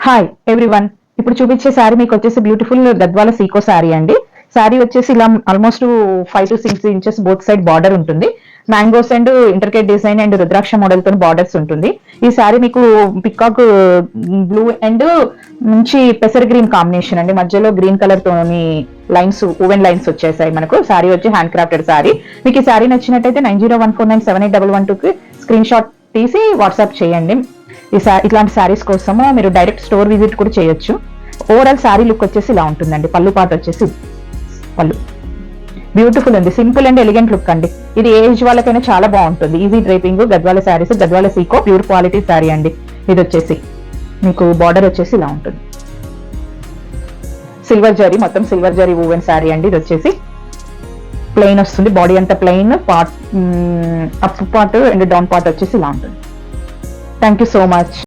Hi everyone. ఇప్పుడు చూపించే శారీ మీకు వచ్చేసి బ్యూటిఫుల్ గద్వాల సీకో శారీ అండి. శారీ వచ్చేసి ఇలా almost 5 to 6 inches both side border ఉంటుంది. Mangoes and intricate design and రుద్రాక్ష మోడల్ తో బార్డర్స్ ఉంటుంది. ఈ శారీ మీకు పికాక్ బ్లూ అండ్ మంచి పెసర్ గ్రీన్ కాంబినేషన్ అండి. మధ్యలో గ్రీన్ కలర్ తోని లైన్స్ ఓవెన్ లైన్స్ వచ్చేసాయి మనకు. శారీ వచ్చి హ్యాండ్ క్రాఫ్టెడ్ శారీ. మీకు ఈ శారీ నచ్చినట్టయితే 9014978112 కి స్క్రీన్ షాట్ తీసి వాట్సాప్ చేయండి. ఇట్లాంటి శారీస్ కోసము మీరు డైరెక్ట్ స్టోర్ విజిట్ కూడా చేయొచ్చు. ఓవరాల్ శారీ లుక్ వచ్చేసి ఇలా ఉంటుందండి. పళ్ళు పాట వచ్చేసి పళ్ళు బ్యూటిఫుల్ ఉంది. సింపుల్ అండ్ ఎలిగెంట్ లుక్ అండి. ఇది ఏజ్ వాళ్ళకైనా చాలా బాగుంటుంది. ఈజీ డ్రైపింగ్ గద్వాల శారీస్, గద్వాల సీకో ప్యూర్ క్వాలిటీ శారీ అండి. ఇది వచ్చేసి మీకు బార్డర్ వచ్చేసి ఇలా ఉంటుంది. సిల్వర్ జరీ, మొత్తం సిల్వర్ జరీ వూవెన్ శారీ అండి. ఇది వచ్చేసి ప్లెయిన్ వస్తుంది. బాడీ అంతా plain, part up part and down part వచ్చేసి ఇలా ఉంటుంది. Thank you so much.